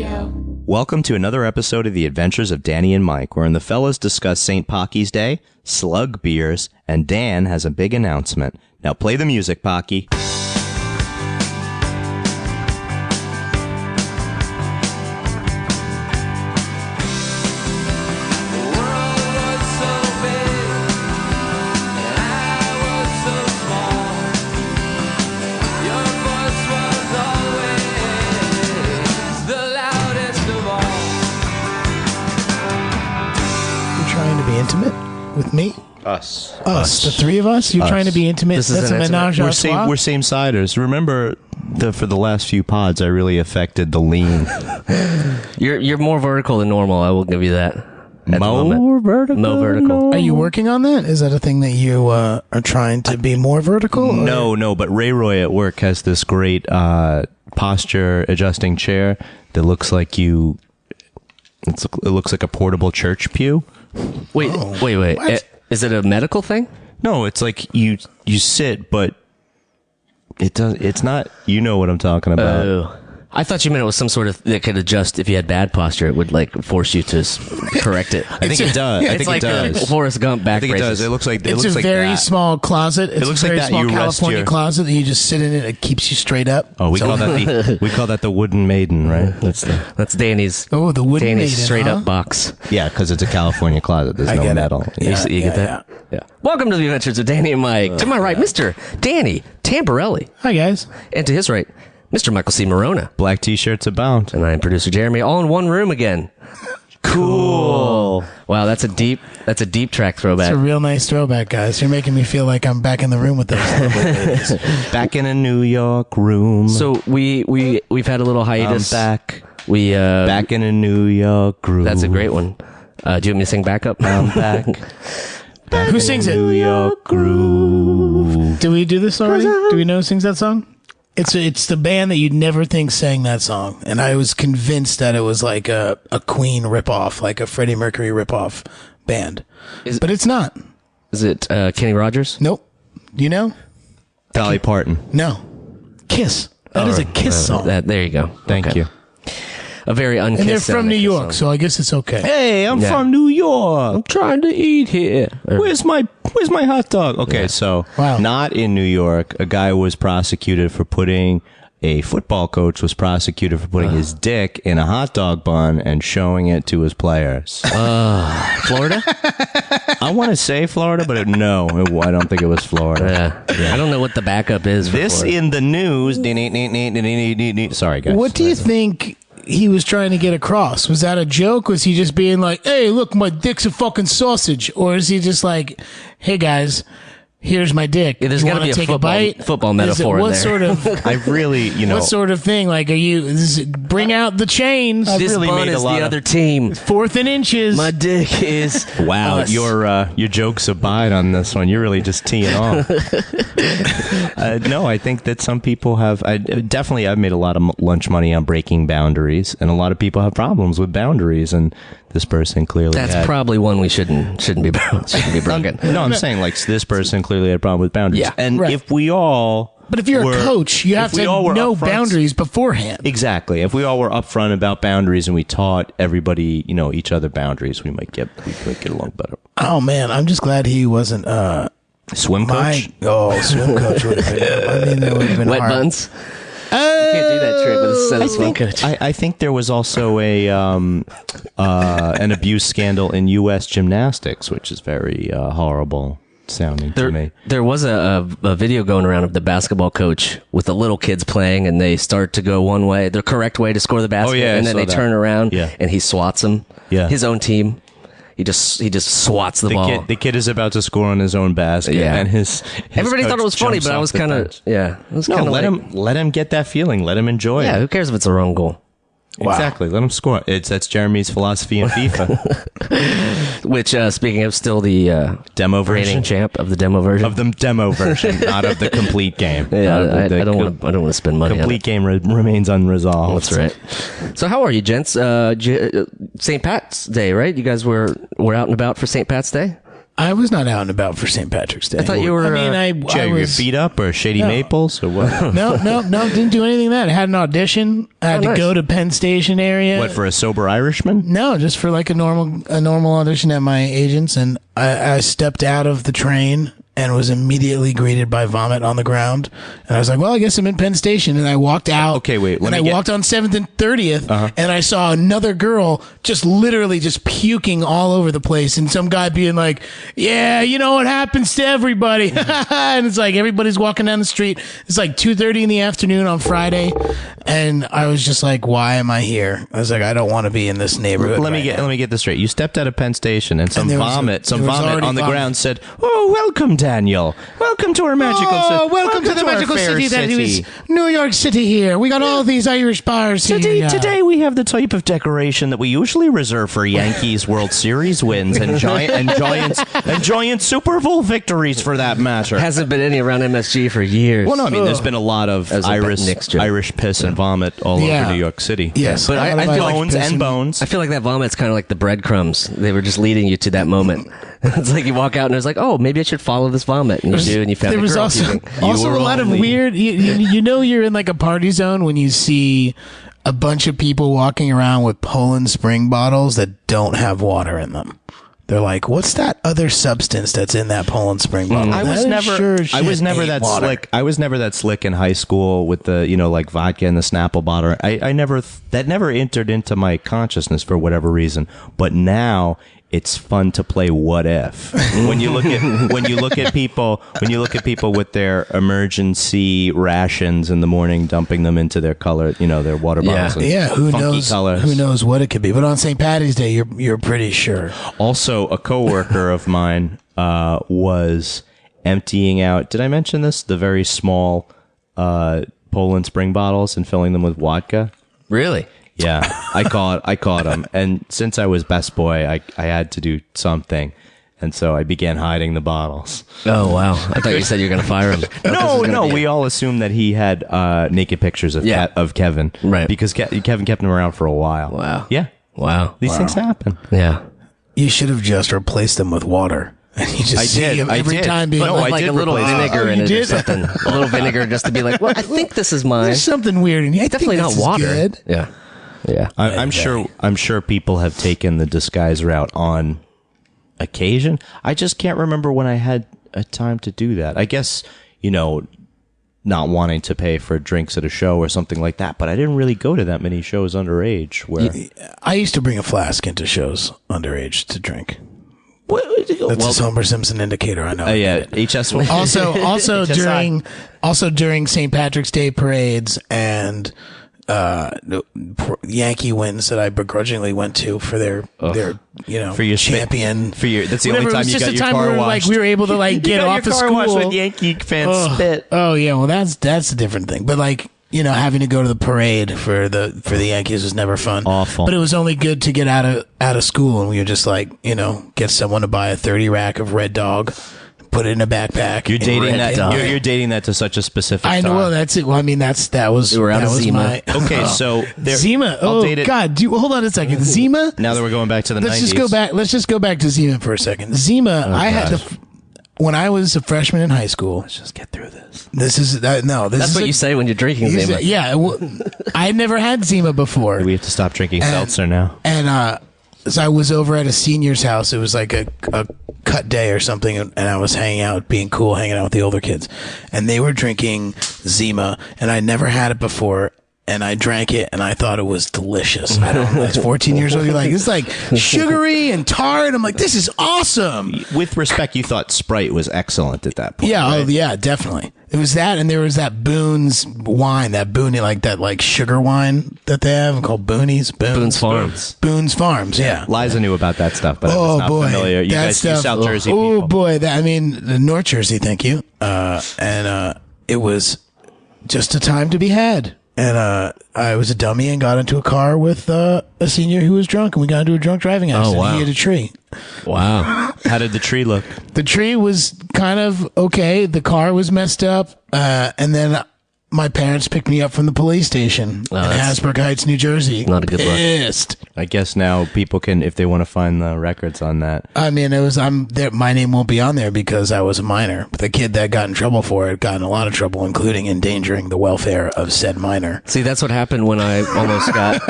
Radio. Welcome to another episode of The Adventures of Danny and Mike, wherein the fellas discuss St. Pocky's Day, Slug Beers, and Dan has a big announcement. Now play the music, Pocky. With me? Us. The three of us? You're trying to be intimate? That's a menage a trois? We're same-siders. Remember, for the last few pods, I really affected the lean. You're more vertical than normal, I will give you that. More vertical? More vertical. Are you working on that? Is that a thing that you are trying to be more vertical? No, but Ray Roy at work has this great posture-adjusting chair that looks like it looks like a portable church pew. Wait. Is it a medical thing? No, it's like you sit, but it's not. You know what I'm talking about. Oh. I thought you meant it was some sort of that could adjust if you had bad posture. It would like force you to correct it. I think it does. I think it does. Forrest Gump back. I think it does. It looks like it's a very small closet. It's a very small California closet that you just sit in it. It keeps you straight up. Oh, we call that the wooden maiden, right? That's Danny's. Oh, the wooden Danny's maiden, straight up box. Yeah, because it's a California closet. There's no metal. You get that? Yeah. Welcome to the Adventures of Danny and Mike. To my right, Mr. Danny Tamborelli. Hi, guys. And to his right, Mr. Michael C. Morona. Black t-shirts abound. And I am producer Jeremy, all in one room again. Cool. Wow, that's a deep track throwback. It's a real nice throwback, guys. You're making me feel like I'm back in the room with those ladies. Back in a New York room. So we've had a little hiatus. I'm back. Back in a New York groove. That's a great one. Do you want me to sing backup? I'm back. Who sings it? New York groove. Do we do this already? Do we know who sings that song? It's the band that you'd never think sang that song, and I was convinced that it was like a Queen ripoff, like a Freddie Mercury ripoff band, but it's not. Is it Kenny Rogers? Nope. Do you know? Dolly Parton. No. Kiss. That is a Kiss song. There you go. Thank you. A very unkissed. And they're from New York, so I guess it's okay. Hey, I'm from New York. I'm trying to eat here. Where's my hot dog? Okay, so not in New York. A guy was prosecuted for a football coach was prosecuted for putting his dick in a hot dog bun and showing it to his players. Florida? I want to say Florida, but no, I don't think it was Florida. Yeah. I don't know what the backup is for this Florida. In the news. Sorry, guys. What do you think he was trying to get across? Was that a joke? Was he just being like, hey, look, my dick's a fucking sausage? Or is he just like, hey, guys, here's my dick. There's got to be a football metaphor in there. Sort of, I really, what sort of thing? Like, bring out the chains. This really bun is the other team. 4th and inches. My dick is Wow, us. your jokes abide on this one. You're really just teeing off. No, I think that some people have. I've made a lot of lunch money on breaking boundaries, and a lot of people have problems with boundaries, and this person clearly That's probably one we shouldn't be broken. No, I'm saying like this person clearly had a problem with boundaries. Yeah, and if we all... But if you're a coach, you have to know boundaries beforehand. Exactly. If we all were upfront about boundaries and we taught everybody, each other boundaries, we might get along better. Oh man, I'm just glad he wasn't swim coach. Swim coach would have been. I mean, that would have been wet hard. buns. You can't do that trick with a set of swim coach. I think there was also an abuse scandal in U.S. gymnastics, which is very horrible sounding to me. There was a video going around of the basketball coach with the little kids playing, and they start to go one way, the correct way to score the basket, and then they turn around, and he swats them. Yeah. His own team. He just swats the ball. The kid is about to score on his own basket, and his everybody thought it was funny, but I was kind of let him get that feeling. Let him enjoy it. Yeah, who cares if it's a wrong goal? Wow. Exactly. Let him score. That's Jeremy's philosophy in FIFA. Which, speaking of, still the demo version champ of the demo version. Of the demo version, not of the complete game. Yeah, I don't want to spend money. Complete game remains unresolved. That's right. So, how are you, gents? St. Pat's Day, right? You guys were out and about for St. Pat's Day. I was not out and about for St. Patrick's Day. I thought you were. Did you have your feet up or Shady Maples or what? No, didn't do anything of that. I had an audition. I had to go to Penn Station area. What, for a sober Irishman? No, just for like a normal audition at my agent's, and I stepped out of the train and was immediately greeted by vomit on the ground. And I was like, well, I guess I'm in Penn Station. And I walked out. Okay, wait. And I walked on 7th and 30th, and I saw another girl just literally just puking all over the place. And some guy being like, yeah, you know what happens to everybody. And it's like everybody's walking down the street. It's like 2:30 in the afternoon on Friday. And I was just like, why am I here? I was like, I don't want to be in this neighborhood. Let me get this straight. You stepped out of Penn Station and some vomit on the ground said, oh, welcome, Daniel. Welcome to our magical city. Oh, welcome to the magical city that is New York City here. We got all these Irish bars here. Today we have the type of decoration that we usually reserve for Yankees World Series wins and giant Super Bowl victories for that matter. Hasn't been any around MSG for years. Well, no, I mean, there's been a lot of Irish piss and vomit all over New York City. Yes. But I feel like bones. I feel like that vomit's kind of like the breadcrumbs. They were just leading you to that moment. It's like you walk out and it's like, oh, maybe I should follow this vomit. And you do, and you found there was also a lot of weird, you know, you're in like a party zone when you see a bunch of people walking around with Poland Spring bottles that don't have water in them. They're like, what's that other substance that's in that Poland Spring bottle? I was never that slick in high school with the, like vodka and the Snapple bottle. That never entered into my consciousness for whatever reason. But now it's fun to play what if. When you look at people with their emergency rations in the morning, dumping them into their their water bottles. Who knows? Colors. Who knows what it could be? But on St. Patty's Day, you're pretty sure. Also, a coworker of mine was emptying out. Did I mention this? The very small Poland Spring bottles and filling them with vodka. Really? Yeah, I caught him, and since I was best boy, I had to do something, and so I began hiding the bottles. Oh wow! I thought you said you were going to fire him. No, we all assumed that he had naked pictures of Kevin, right? Because Kevin kept him around for a while. Wow. Yeah. Wow. These things happen. Yeah. You should have just replaced them with water. And you just see him every time being like a little vinegar in it or something. A little vinegar just to be like, well, I think this is mine. There's something weird in here. Definitely not water. Good. Yeah. Yeah, I'm sure people have taken the disguise route on occasion. I just can't remember when I had a time to do that. I guess, not wanting to pay for drinks at a show or something like that, but I didn't really go to that many shows underage. Where I used to bring a flask into shows underage to drink. That's a Homer Simpson indicator. I know. Yeah, HS. Also during St. Patrick's Day parades and Yankee wins that I begrudgingly went to for their for your champion that's the only time you got your car washed. We were able to get off of school with Yankee fans spit. Oh yeah, well that's a different thing. But having to go to the parade for the Yankees was never fun. Awful. But it was only good to get out of school, and we were just get someone to buy a 30 rack of Red Dog. Put it in a backpack. You're dating that. You're dating that to such a specific. I know. Time. Well, that's it. Well, I mean, that was. We were out of Zima. Okay, so Zima. Oh God! Hold on a second. Zima. Now that we're going back to the 90s. Let's just go back to Zima for a second. Zima. Had to. When I was a freshman in high school. Let's just get through this. That's what you say when you're drinking Zima. Yeah. Well, I had never had Zima before. We have to stop drinking seltzer now. And so I was over at a senior's house. It was like a cut day or something, and I was hanging out with the older kids, and they were drinking Zima, and I never had it before, and I drank it, and I thought it was delicious. I don't know. I was 14 years old. You're like, it's like sugary and tart. I'm like, this is awesome. With respect, you thought Sprite was excellent at that point. Yeah, right? Oh yeah, definitely. It was that, and there was that Boone's wine, that sugar wine that they have called Boone's Farms. Boone's Farms, yeah. Liza knew about that stuff, but I was not familiar. You guys, South Jersey people. Oh boy, North Jersey, thank you. And it was just a time to be had. And I was a dummy and got into a car with a senior who was drunk, and we got into a drunk driving accident. Oh, wow. He hit a tree. Wow. How did the tree look? The tree was kind of okay. The car was messed up. And then my parents picked me up from the police station in Hasbrook Heights, New Jersey. Not a good look. I guess now people can, if they want to find the records on that. I mean, I'm there. My name won't be on there because I was a minor. But the kid that got in trouble for it got in a lot of trouble, including endangering the welfare of said minor. See, that's what happened when I almost got.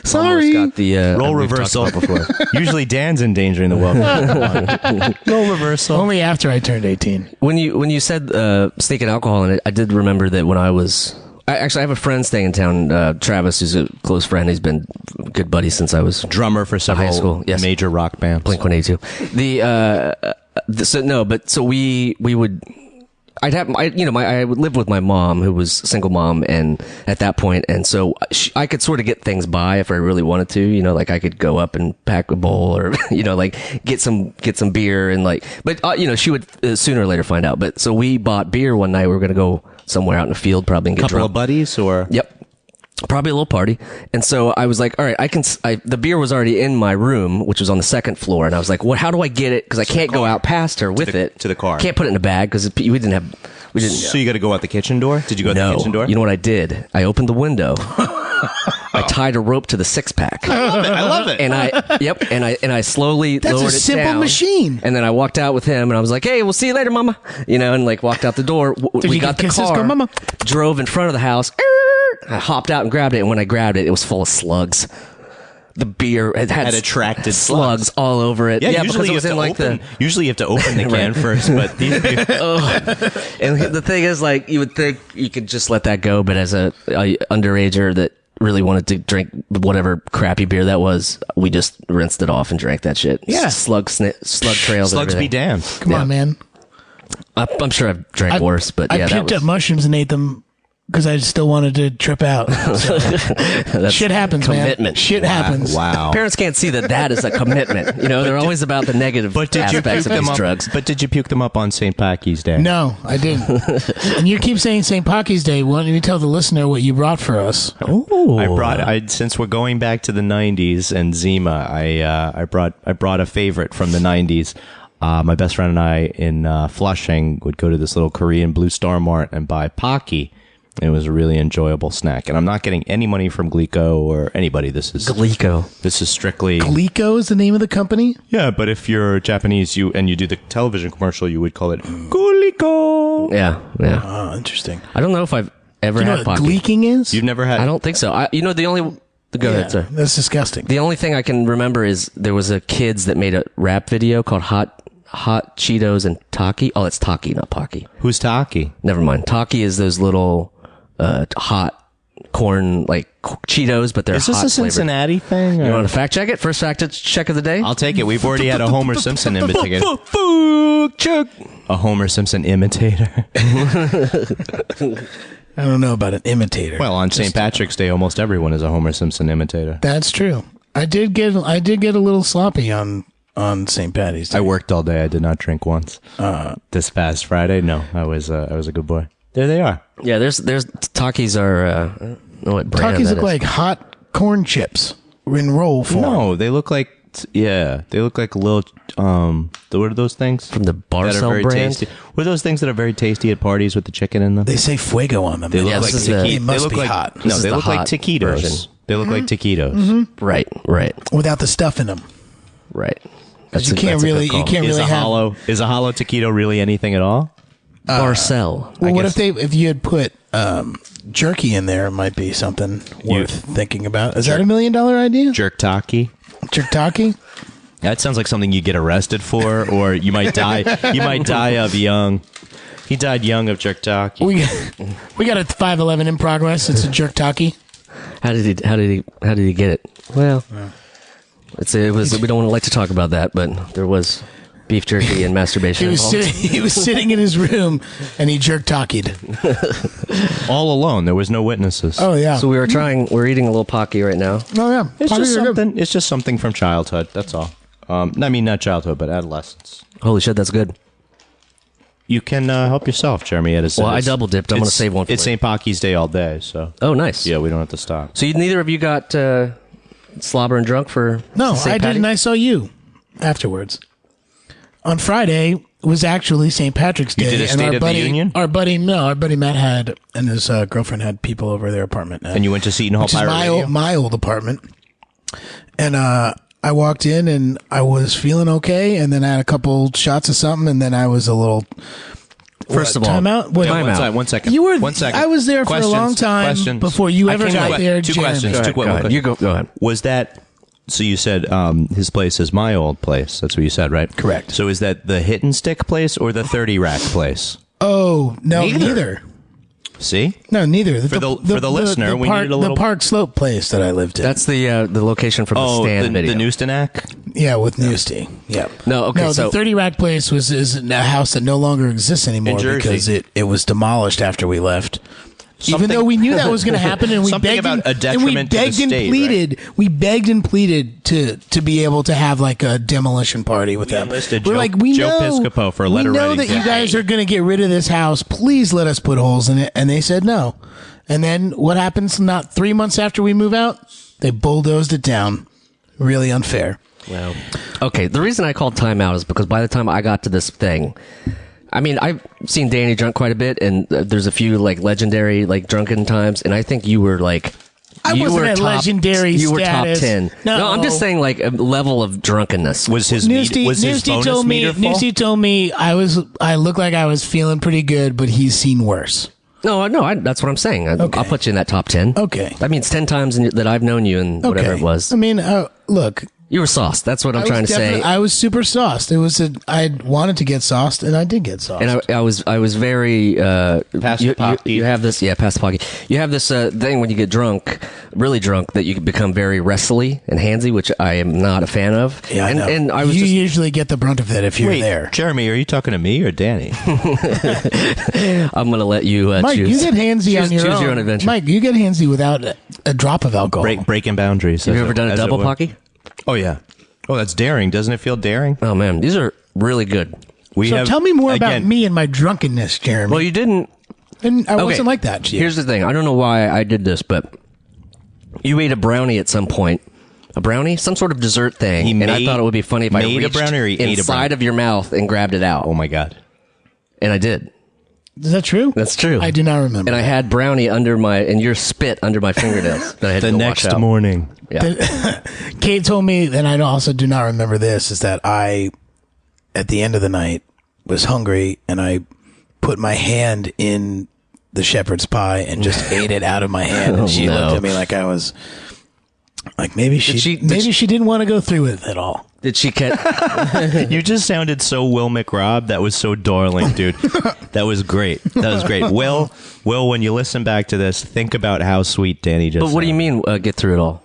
Sorry. Almost got the role reversal. Usually Dan's endangering the welfare. Role reversal. Only after I turned 18. When you said sneaking alcohol in it, I did remember that when I have a friend staying in town, Travis, who's a close friend. He's been a good buddy since I was drummer for several high school. Yes. Major rock bands. Blink-182. So we would. I would live with my mom, who was a single mom, and at that point, and so I could sort of get things by if I really wanted to, like I could go up and pack a bowl, or like get some beer, and but she would sooner or later find out. But so we bought beer one night. We were going to go somewhere out in the field, probably, and get couple drunk. Of buddies, or yep. Probably a little party. And so I was like, all right, the beer was already in my room, which was on the second floor. And I was like, how do I get it? Because I can't go out past her with it. To the car. Can't put it in a bag because we didn't. So you got to go out the kitchen door? Did you go out the kitchen door? You know what I did? I opened the window. I tied a rope to the 6-pack. I love it. And I slowly That's lowered it down. That's a simple machine. And then I walked out with him, and I was like, "Hey, we'll see you later, Mama." And walked out the door. We got the car. Go, Mama. Drove in front of the house. I hopped out and grabbed it, and when I grabbed it, it was full of slugs. The bear had attracted slugs all over it. Yeah, because it was in usually you have to open the can first, but these beers. And the thing is, like, you would think you could just let that go, but as a underager that really wanted to drink whatever crappy beer that was, we just rinsed it off and drank that shit. Yeah, slug trails. Slugs be damned. Come on, man. I'm sure I've drank worse, but I picked up mushrooms and ate them because I still wanted to trip out. So. Shit happens, commitment. Man. Shit happens. Wow. Parents can't see that is a commitment. They're always about the negative aspects of these drugs. But did you puke them up on St. Packy's Day? No, I didn't. And you keep saying St. Packy's Day. Why don't you tell the listener what you brought for us? Oh, since we're going back to the '90s and Zima, I brought a favorite from the '90s. My best friend and I in Flushing would go to this little Korean Blue Star Mart and buy Pocky. It was a really enjoyable snack, and I'm not getting any money from Glico or anybody. This is Glico. This is strictly Glico is the name of the company. Yeah, but if you're Japanese, you do the television commercial, you would call it Glico. Yeah. Oh, interesting. I don't know if I've ever had what Pocky. Gleeking is? You've never had? I don't think so. The only. Go ahead, sir. That's disgusting. The only thing I can remember is there was a kids that made a rap video called Hot Cheetos and Taki. Oh, it's Taki, not Pocky. Who's Taki? Never mind. Taki is those little hot corn like Cheetos, but they're hot. Is this a Cincinnati thing? You want to fact check it? First fact check of the day. I'll take it. We've already had a Homer Simpson imitator. A Homer Simpson imitator. I don't know about an imitator. Well, on St. Patrick's Day, almost everyone is a Homer Simpson imitator. That's true. I did get a little sloppy on St. Patty's Day. I worked all day. I did not drink once. This past Friday, no, I was a good boy. There they are. Yeah, there's Takis are. I don't know what brand Takis that look like hot corn chips in roll form. No, they look like little. What are those things from the Barcel brand? Tasty. What are those things that are very tasty at parties with the chicken in them? They say fuego on them. They look like taquitos. They must be hot. No, they look like taquitos. They look like taquitos. Mm-hmm. Right. Without the stuff in them. Right. You can't really have. Is a hollow taquito really anything at all? Barcel. Well, what if you had put jerky in there? It might be something worth thinking about. Is that $1 million idea? Jerktaki. Jerktaki. That sounds like something you get arrested for, or you might die. You might die of young. He died young of jerktaki. We got a 511 in progress. It's a jerktaki. How did he get it? Well, it was. We don't like to talk about that, but there was beef jerky and masturbation. He was sitting in his room and he jerk-takied. All alone. There was no witnesses. Oh, yeah. So we're eating a little Pocky right now. Oh, yeah. It's just something from childhood. That's all. I mean, not childhood, but adolescence. Holy shit, that's good. You can help yourself, Jeremy. I double dipped. I'm going to save one for It's St. Packy's Day all day, so. Oh, nice. Yeah, we don't have to stop. So neither of you got slobber and drunk for No, St. I didn't. I saw you afterwards. On Friday, was actually St. Patrick's Day. You did a State of the Union? Our buddy Matt had, and his girlfriend had people over their apartment. And you went to Seton Hall Pirate Radio? My old apartment. And I walked in and I was feeling okay, and then I had a couple shots of something, and then I was a little... First of all, time out. Wait, one second. You were. 1 second. I was there for a long time before you ever got there. Two questions. Go ahead. You go ahead. Was that? So you said his place is my old place. That's what you said, right? Correct. So is that the hit and stick place or the 30 rack place? Oh no, neither. See? No, neither. For the listener, we needed a little... The Park Slope place that I lived in. That's the location from the stand video. The Newstonac? Yeah, with Newsty. Yeah. No, okay, no, the 30 rack place is a house that no longer exists anymore because it was demolished after we left. Even though we knew that was going to happen, and we begged and pleaded. Right? We begged and pleaded to be able to have like a demolition party with them. We're like, we know Piscopo for a letter we know that you guys are going to get rid of this house. Please let us put holes in it. And they said no. And then what happens? Not 3 months after we move out, they bulldozed it down. Really unfair. Wow. Okay, the reason I called timeout is because by the time I got to this thing, I mean, I've seen Danny drunk quite a bit, and there's a few like legendary like drunken times, and I think you were like, you were legendary. You were top 10. No, I'm just saying like a level of drunkenness. Was his bonus meter full? Newsty told me I looked like I was feeling pretty good, but he's seen worse. No, that's what I'm saying. I'll put you in that top 10. Okay, that means 10 times that I've known you, and whatever it was. I mean, look. You were sauced. That's what I'm trying to say. I was super sauced. I wanted to get sauced, and I did get sauced. And I was very. Past Pocky. You have this, past Pocky. You have this thing when you get drunk, really drunk, that you can become very wrestly and handsy, which I am not a fan of. Yeah, and I was you usually get the brunt of it if you're there. Jeremy, are you talking to me or Danny? I'm going to let you Mike, choose. you get handsy on your own. Choose your own adventure. Mike, you get handsy without a drop of alcohol. Breaking boundaries. Have you ever done a double Pocky? Oh, yeah. Oh, that's daring. Doesn't it feel daring? Oh, man. These are really good. Tell me more about me and my drunkenness, Jeremy. Well, you didn't. And I wasn't like that. Here's the thing. I don't know why I did this, but you ate a brownie at some point. A brownie? Some sort of dessert thing. And I thought it would be funny if I reached inside of your mouth and grabbed it out. Oh, my God. And I did. Is that true? That's true. I do not remember. And I had brownie and your spit under my fingernails that I had to wash out. The next morning. Yeah. Kate told me, and I also do not remember this, is that I, at the end of the night, was hungry, and I put my hand in the shepherd's pie and just ate it out of my hand. And she looked at me like I was, like maybe she didn't want to go through with it at all. Did she get? You just sounded so Will McRobb. That was so darling, dude. That was great. Will, when you listen back to this, think about how sweet Danny just. But what do you mean get through it all?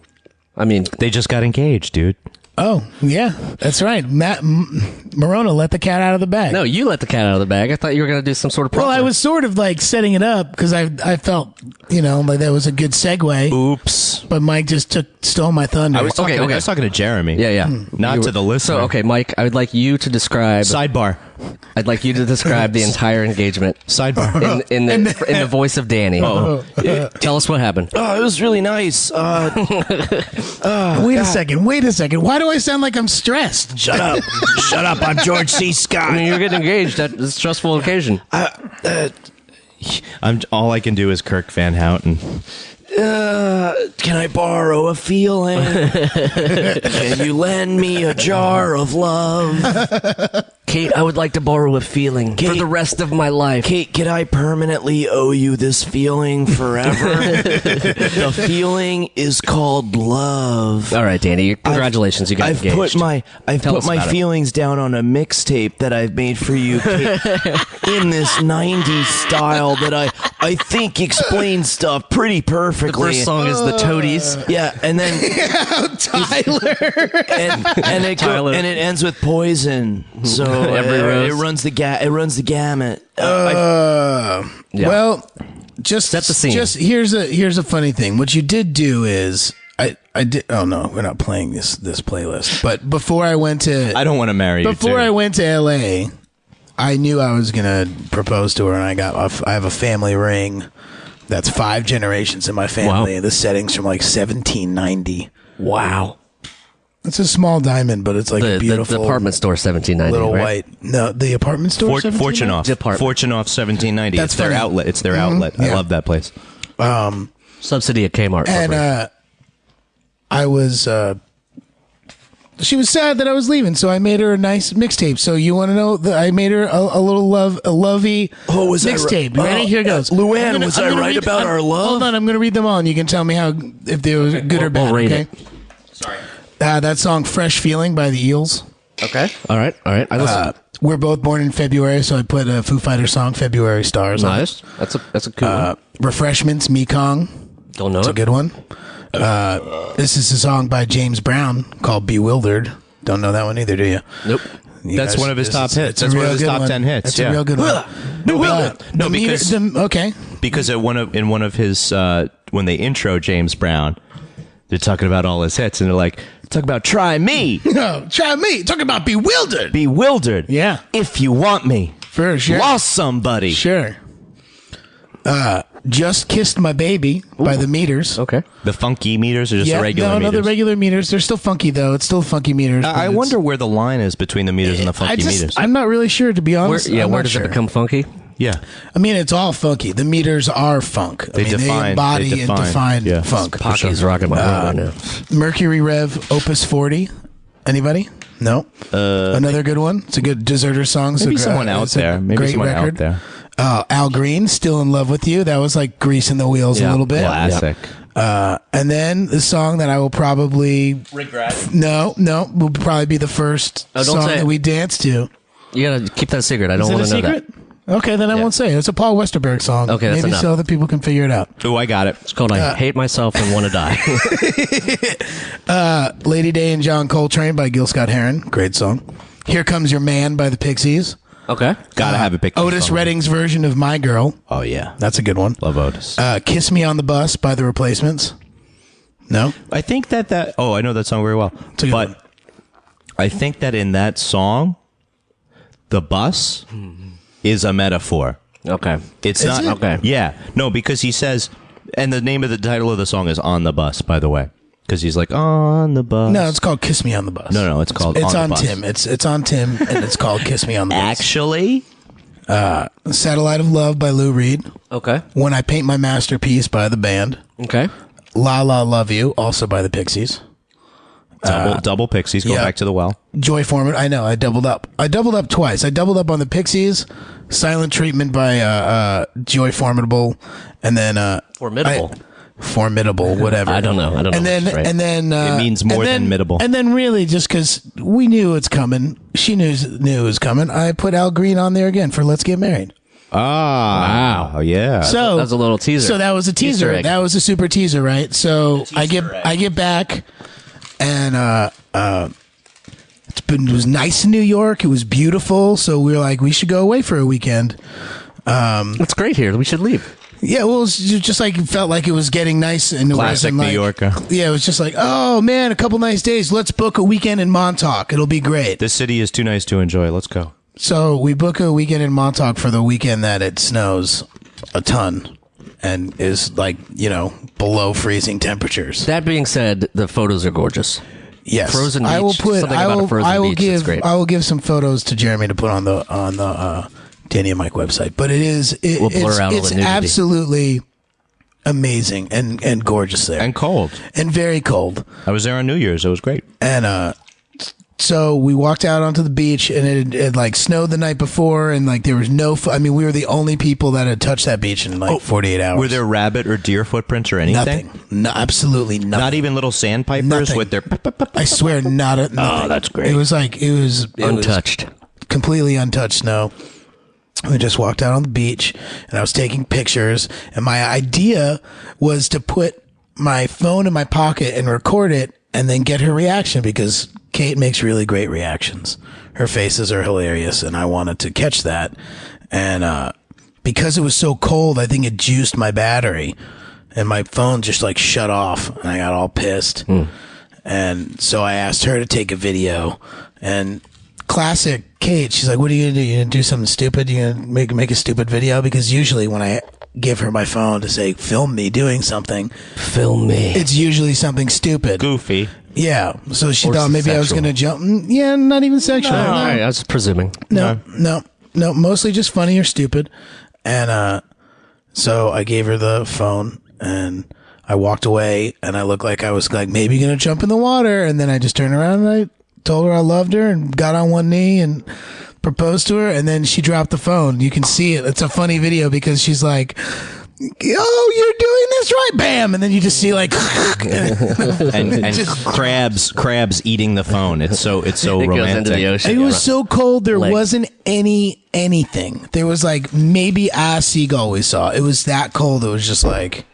I mean, they just got engaged, dude. Oh, yeah, that's right. Morona let the cat out of the bag. No, you let the cat out of the bag. I thought you were going to do some sort of... Well, I was sort of like setting it up because I felt, like that was a good segue. Oops. But Mike just stole my thunder. I was talking to Jeremy. Yeah. Not to the listener. So, okay, Mike, I would like you to describe... Sidebar. I'd like you to describe the entire engagement. Sidebar. In the voice of Danny. Tell us what happened. Oh, it was really nice. Wait a second. Why do I sound like I'm stressed? Shut up. Shut up. I'm George C. Scott. I mean, you're getting engaged at a stressful occasion. All I can do is Kirk Van Houten. Can I borrow a feeling? Can you lend me a jar of love? Kate, I would like to borrow a feeling for the rest of my life. Kate, can I permanently owe you this feeling forever? The feeling is called love. All right, Danny, congratulations, you got engaged. I've put my feelings down on a mixtape that I've made for you, Kate, in this 90s style that I think explains stuff pretty perfectly. The first song is the Toadies. Yeah, and then Tyler. and it ends with Poison. So it runs the gamut. Yeah. Well, just set the scene. Just here's a funny thing. What you did do is I did. Oh no, we're not playing this playlist. But before I went to, I don't want to marry you. Before I went to LA, I knew I was gonna propose to her, and I have a family ring. That's 5 generations in my family. Wow. The setting's from like 1790. Wow. It's a small diamond, but it's like a beautiful. The department store, $17.90. Little right? white. No, the apartment store. Fortune off. $17.90. That's it's their funny. outlet. It's their outlet. I love that place. Subsidy at Kmart. And I was. She was sad that I was leaving, so I made her a nice mixtape. So you want to know that I made her a little lovey mixtape. Ready? Here goes. Luann, was I right about our love? Hold on, I'm going to read them all, and you can tell me if they were good or bad. We'll rate okay. it. Sorry. That song, "Fresh Feeling" by the Eels. Okay. All right. I listen. We're both born in February, so I put a Foo Fighters song, "February Stars." Nice. That's a cool one. Refreshments, Mekong. Don't know It's it. a good one. This is a song by James Brown called "Bewildered." Don't know that one either, do you? Nope. That's one of his top hits. That's one of his top 10 hits. It's a real good one. No, because okay. Because in one of his when they intro James Brown, they're talking about all his hits, and they're like, talk about "Try Me." No, try me. Talking about "Bewildered." Bewildered. Yeah. If you want me. For sure. Lost somebody. Sure. "Just Kissed My Baby" by the Meters. Okay. The funky meters or just the regular meters? No, the regular meters. They're still funky though. It's still funky meters. I wonder where the line is between the meters and the funky meters. I'm not really sure, to be honest. Where does it become funky? Yeah. I mean, it's all funky. The meters are funk. They embody and define funk. Pocky's rocking my head right now. Mercury Rev, Opus 40. Anybody? No. Another good one. It's a good Deserter song. Maybe someone out there. Maybe someone out there. Al Green, "Still in Love with You." That was like greasing the wheels a little bit. Classic. And then the song that I will probably regret. No, will probably be the first song that we dance to. You gotta keep that a secret. I don't want to know that. Okay, then I won't say it. It's a Paul Westerberg song. Okay, that's maybe enough. so other people can figure it out. Oh, I got it. It's called "I Hate Myself and Want to Die." Lady Day and John Coltrane by Gil Scott-Heron. Great song. "Here Comes Your Man" by the Pixies. Okay. Gotta have a picture. Otis Redding's version of "My Girl." Oh, yeah. That's a good one. Love Otis. "Kiss Me on the Bus" by the Replacements. No? I think that oh, I know that song very well. It's a good one. I think that in that song, the bus is a metaphor. Okay. It's not. it? Okay. Yeah. No, because he says, and the name of the title of the song is "On the Bus," by the way. Because he's like, "On the bus." No, it's called "Kiss Me on the Bus." No, it's called It's On on the Bus. Tim. It's on Tim, and it's called "Kiss Me on the Bus." Actually, "Satellite of Love" by Lou Reed. Okay. "When I Paint My Masterpiece" by the band. Okay. "La La Love You" also by the Pixies. double Pixies, go back to the well. Joy Foreman. I know. I doubled up. I doubled up twice. I doubled up on the Pixies, "Silent Treatment" by Joy Formidable, and then Formidable. Formidable, whatever. I don't know. And then It means more than middable. And then really, just because we knew it's coming, she knew it was coming. I put Al Green on there again for "Let's Get Married." Wow. Oh, yeah. So That's a little teaser. So that was a Easter teaser. egg. That was a super teaser, right? So I get back, and it was nice in New York. It was beautiful. So we were like, we should go away for a weekend. It's great here. We should leave. Yeah, well, it was just like it felt like it was getting nice, and it Classic wasn't New like, Yorker. Yeah, it was just like, oh man, a couple nice days. Let's book a weekend in Montauk. It'll be great. This city is too nice to enjoy. Let's go. So we book a weekend in Montauk for the weekend that it snows a ton and is like, below freezing temperatures. That being said, the photos are gorgeous. Yes, Frozen I will beach, put. something I about a will. frozen I will beach, it's give. great. I will give some photos to Jeremy to put on the Danny and Mike website. But it is. We'll blur out all it's the nudity. absolutely amazing and gorgeous there, And cold. and very cold. I was there on New Year's. It was great. And so we walked out onto the beach, and it like snowed the night before, and like there was no. We were the only people that had touched that beach in 48 hours. Were there rabbit or deer footprints or anything? nothing? No, absolutely nothing. Not even little sandpipers Nothing. with their... I swear, nothing. Oh, that's great. It was Untouched. completely untouched snow. We just walked out on the beach, and I was taking pictures, and my idea was to put my phone in my pocket and record it and then get her reaction, because Kate makes really great reactions. Her faces are hilarious, and I wanted to catch that. And because it was so cold, I think it juiced my battery, and my phone just like shut off, and I got all pissed. And so I asked her to take a video, and classic Kate, she's like, "What are you gonna do? You gonna do something stupid? You gonna make a stupid video?" Because usually when I give her my phone to say, "Film me doing something," Film me. it's usually something stupid. Goofy. Yeah, so she thought maybe sexual. I was going to jump. Yeah, not even sexual. All right, I was presuming. No, mostly just funny or stupid. And so I gave her the phone and I walked away and I looked like I was like maybe going to jump in the water. And then I just turned around and I told her I loved her and got on one knee and proposed to her. And then she dropped the phone. You can see it. It's a funny video because she's like, oh, you're doing this right, bam, and then you just see like and crabs eating the phone. It's so It romantic. goes into the ocean. it was so cold there Leg. wasn't anything. There was like maybe a seagull we saw. It was that cold. It was just like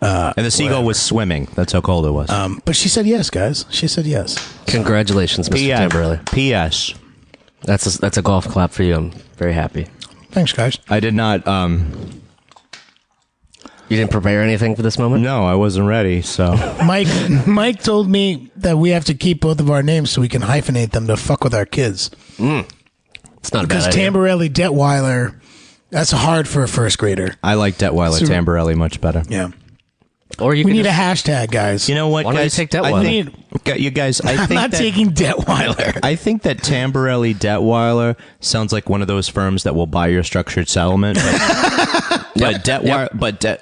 and the seagull was swimming. That's how cold it was. but she said yes, guys. She said yes. Congratulations, Mr. Tamborelli. P.S. That's a golf clap for you. I'm very happy. Thanks, guys. I did not. You didn't prepare anything for this moment? No, I wasn't ready. So Mike told me that we have to keep both of our names so we can hyphenate them to fuck with our kids. It's not a bad Because idea. Tamborelli Detweiler, that's hard for a first grader. I like Detweiler Tamborelli much better. Yeah. Or you We could need a just, hashtag, guys. You know what, Why don't you guys? take Detweiler? I think, you guys, I I'm think not that, taking Detweiler. I think that Tamborelli Detweiler sounds like one of those firms that will buy your structured settlement. But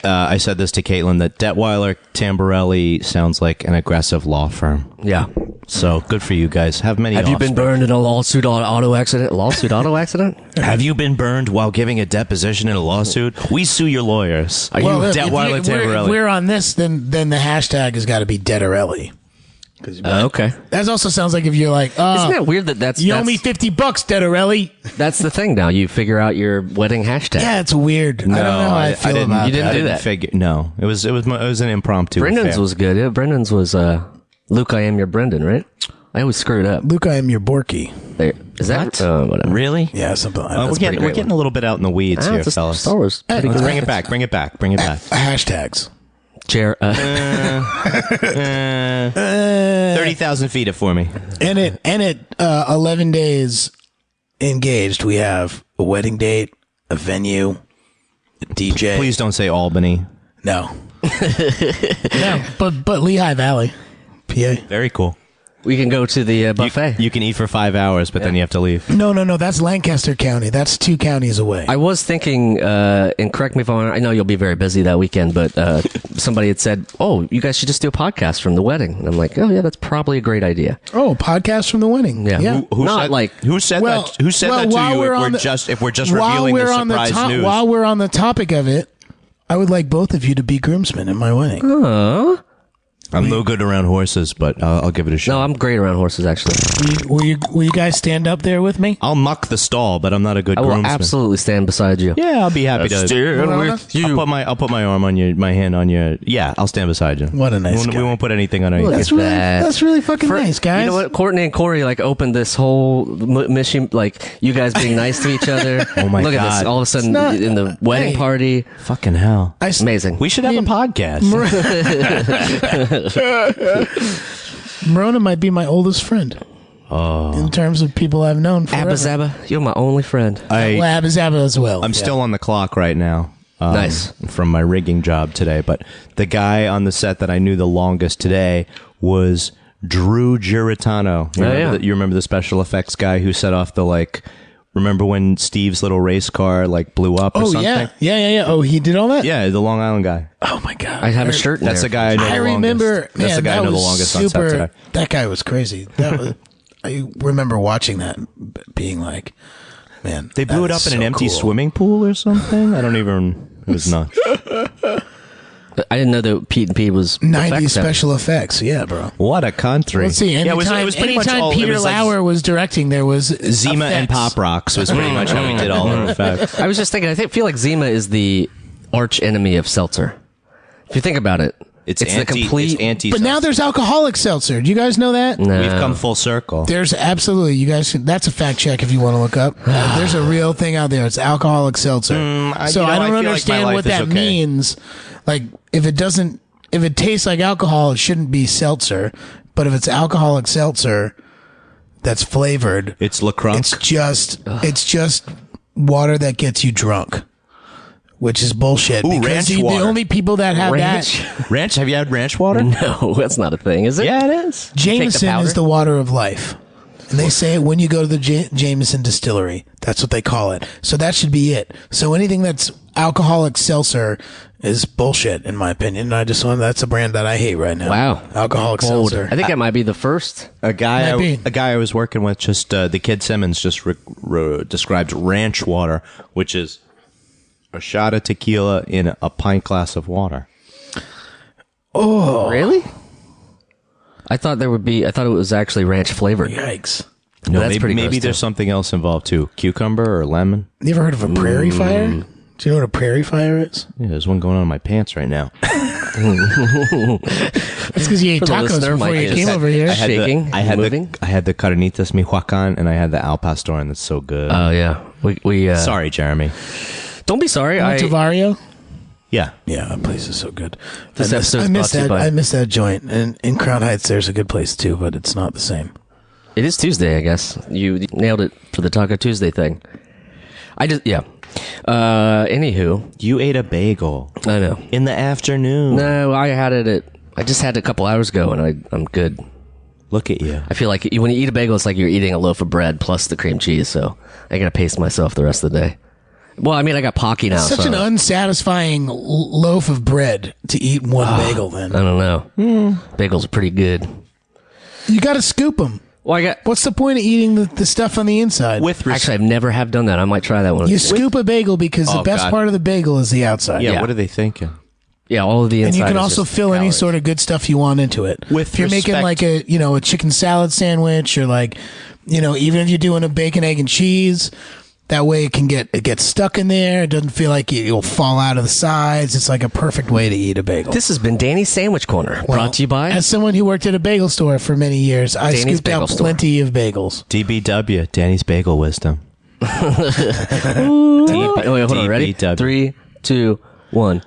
I said this to Caitlin, that Detweiler Tamborelli sounds like an aggressive law firm. yeah. So good for you guys. Have many. Have you been offspring. burned in a lawsuit auto accident? Lawsuit auto accident? Have you been burned while giving a deposition in a lawsuit? We sue your lawyers. Are Well, you if Detweiler if Tamborelli? we're on this, then the hashtag has got to be Dettarelli. Okay. That also sounds like if you're like, Isn't that weird that that's you owe me $50, Dettarelli. that's the thing now. You figure out your wedding hashtag. Yeah, it's weird. I don't know how I feel about You didn't that. do that. No, it was an impromptu. Brendan's affair. was good. Yeah, Brendan's was Luke, I am your Brendan, right? I always screw it up. Luke, I am your Borky. There, is that whatever? Really? Yeah, something like that. We're getting a little bit out in the weeds here, It's fellas. Star Wars. Hey, Let's bring it back. Bring it back. Hashtags. Chair. 30,000 feet it for me. And it 11 days engaged. We have a wedding date, a venue, a DJ. Please don't say Albany. No. No, but Lehigh Valley, PA. Very cool. We can go to the buffet. You can eat for 5 hours, but then you have to leave. No. That's Lancaster County. That's 2 counties away. I was thinking, and correct me if I'm wrong, I know you'll be very busy that weekend, but somebody had said, oh, you guys should just do a podcast from the wedding. And I'm like, oh, yeah, that's probably a great idea. Oh, podcast from the wedding. Yeah. Who Not said, like- who said Well, that? Who said well, that to while you? we're If on we're the- just While revealing we're the on the surprise news. while we're on the topic of it, I would like both of you to be groomsmen in my wedding. I'm no good around horses, but I'll give it a shot. No, I'm great around horses, actually. Will you guys stand up there with me? I'll muck the stall, but I'm not a good I will groomsman. absolutely stand beside you. Yeah, I'll be happy to. with you. I'll put my arm on your, my hand on your. Yeah, I'll stand beside you. What a nice We guy. won't put anything on anything. That's really that. that's really fucking nice, guys. You know what? Courtney and Corey like opened this whole mission, like you guys being nice to each other. Oh my Look at God. this! All of a sudden, not- in the wedding hey. party, Fucking hell. amazing. We should have a podcast. Marona might be my oldest friend. Oh. In terms of people I've known forever. Abba Zabba, you're my only friend. Well, Abba Zabba as well. I'm still on the clock right now. Nice. From my rigging job today. But the guy on the set that I knew the longest today was Drew Giratano. You remember the special effects guy who set off the, like, remember when Steve's little race car, like, blew up or something? Yeah. Oh, he did all that? Yeah, the Long Island guy. Oh, my God. I have a shirt in That's there. the guy I know I the remember. longest. That's the guy I know the longest on set today. That guy was crazy. That was. I remember watching that, being like, man, They blew it that up is in an so empty cool. swimming pool or something? I don't even... It was nuts. I didn't know that Pete and Pete was 90s effects guy. special effects. Yeah, bro. What a country. Let's see. Yeah, Anytime, it was pretty much anytime all... Peter Lauer was directing, there was Zima and effects. Pop Rocks was pretty much how we did all our effects. I was just thinking. Feel like Zima is the arch enemy of seltzer. If you think about it, it's the complete. It's anti. But now there's alcoholic seltzer. Do you guys know that? No. We've come full circle. There's absolutely, you guys, that's a fact check if you want to look up. There's a real thing out there. It's alcoholic seltzer. I So I don't feel like my understand life what is that okay. means. Like, if it tastes like alcohol, it shouldn't be seltzer. But if it's alcoholic seltzer that's flavored, It's LaCrunk. it's just water that gets you drunk. which is bullshit. Ooh, ranch water. The only people that have Ranch? Ranch? Have you had ranch water? No, that's not a thing, is it? Yeah, it is. Jameson is the water of life. And they say it when you go to the Jameson distillery. That's what they call it. So that should be it. So anything that's alcoholic seltzer is bullshit, in my opinion. And that's a brand that I hate right now. Wow. Alcoholic seltzer. I think that might be the first. A guy I was working with, just the kid Simmons, just described ranch water, which is a shot of tequila in a pint glass of water. Oh. Really? I thought it was actually ranch flavored. Yikes. No, that's pretty maybe gross, there's something else involved too. Cucumber or lemon. You ever heard of a prairie fire? Do you know what a prairie fire is? Yeah, there's one going on in my pants right now. It's because you ate tacos before you came over here. I had the carnitas michoacan, and I had the al pastor, and that's so good. Oh yeah. We sorry, Jeremy. Don't be sorry. Tavario? Yeah. Yeah, that place is so good. This episode's brought to you by- I miss that joint. And in Crown Heights, there's a good place too, but it's not the same. It is Tuesday, I guess. You nailed it for the Taco Tuesday thing. Anywho. You ate a bagel. I know. In the afternoon. No, I just had it a couple hours ago, and I'm good. Look at you. I feel like when you eat a bagel, it's like you're eating a loaf of bread plus the cream cheese, so I gotta pace myself the rest of the day. Well, I mean, I got Pocky now. Such an unsatisfying loaf of bread to eat one bagel, then. I don't know. Bagels are pretty good. You got to scoop them. Well, what's the point of eating the stuff on the inside? Actually, I've never have done that. I might try that one. You scoop a bagel because the best part of the bagel is the outside. Yeah, what are they thinking? Yeah, all of the inside. And you can also fill any sort of good stuff you want into it. If you're making like a chicken salad sandwich, or like, even if you're doing a bacon, egg, and cheese, that way it gets stuck in there. It doesn't feel like it'll fall out of the sides. It's like a perfect way to eat a bagel. This has been Danny's Sandwich Corner, brought to you by... As someone who worked at a bagel store for many years, I scooped out plenty of bagels. DBW, Danny's Bagel Wisdom. Wait, hold on, ready? 3, 2, 1.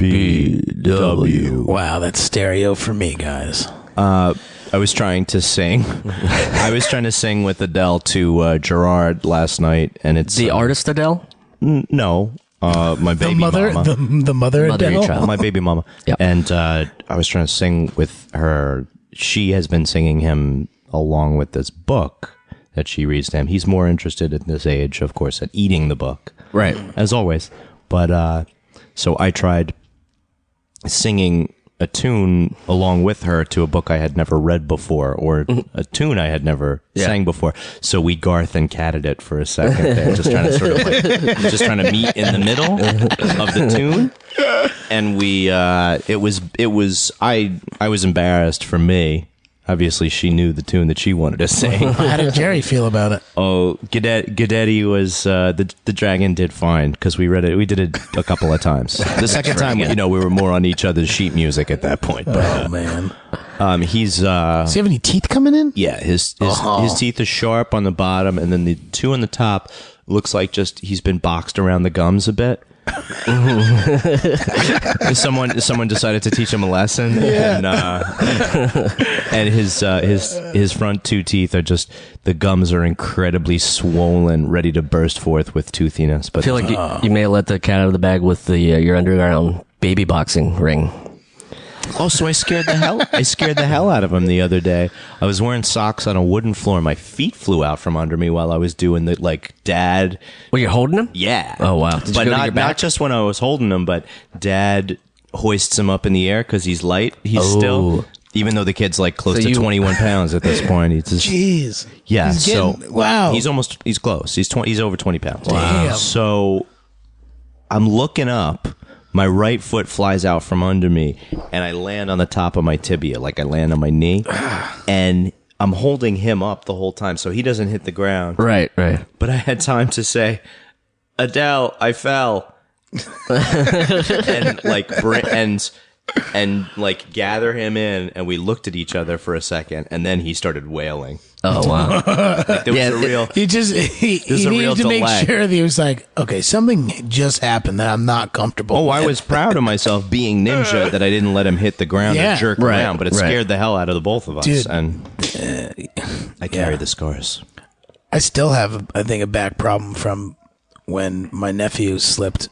DBW. Wow, that's stereo for me, guys. I was trying to sing. I was trying to sing with Adele to Gerard last night, and it's the artist Adele. No, my baby mama. The mother Adele. My baby mama. Yep. And I was trying to sing with her. She has been singing him along with this book that she reads to him. He's more interested at this age, of course, at eating the book, right? As always. But so I tried singing a tune along with her to a book I had never read before, or a tune I had never sang before. So we Garth and catted it for a second there, just trying to sort of just trying to meet in the middle of the tune. And I was embarrassed for me. Obviously, she knew the tune that she wanted to sing. How did Jerry feel about it? Oh, Gadetti was the dragon did fine because we read it. We did it a couple of times. The second time, we were more on each other's sheet music at that point. But, man, he's. Does he have any teeth coming in? Yeah, his teeth are sharp on the bottom, and then the two on the top looks like just he's been boxed around the gums a bit. Someone decided to teach him a lesson, and his front two teeth are just, the gums are incredibly swollen, ready to burst forth with toothiness. But I feel like you may have let the cat out of the bag with the your underground baby boxing ring. Oh, so I scared the hell out of him the other day. I was wearing socks on a wooden floor. My feet flew out from under me while I was doing the dad. Well, you're holding him? Yeah. Oh wow. Did but not just when I was holding him, but Dad hoists him up in the air because he's light. He's still, even though the kid's close to 21 pounds at this point. He's just, jeez. Yeah. Wow. He's close. He's over 20 pounds. Wow. So I'm looking up. My right foot flies out from under me, and I land on the top of my tibia, like I land on my knee. And I'm holding him up the whole time so he doesn't hit the ground. Right. But I had time to say, Adele, I fell. and gather him in, and we looked at each other for a second, and then he started wailing. Oh wow! There was a real. He needed to make sure that he was like, okay, something just happened that I'm not comfortable. Oh, with. I was proud of myself being ninja that I didn't let him hit the ground and jerk around, but it scared the hell out of the both of us. Dude, and I carry the scars. I still have, I think, a back problem from when my nephew slipped.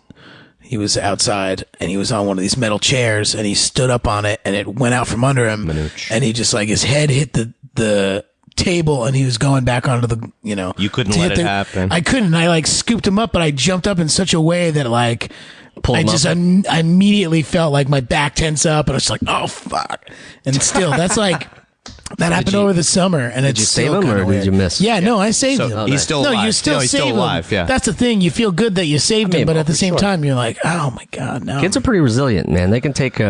He was outside and he was on one of these metal chairs and he stood up on it and it went out from under him. And he just like his head hit the table and he was going back onto the, You couldn't let it happen. I couldn't. I like scooped him up, but I jumped up in such a way that like I immediately felt like my back tense up and I was like, oh fuck. And still, that's like. That happened over the summer, and did you save him or did you miss? Yeah, no, I saved him. He's still alive. No, you still save him. Alive, yeah. That's the thing. You feel good that you saved him, but at the same time, you're like, oh my god, no. Kids are pretty resilient, man. They can take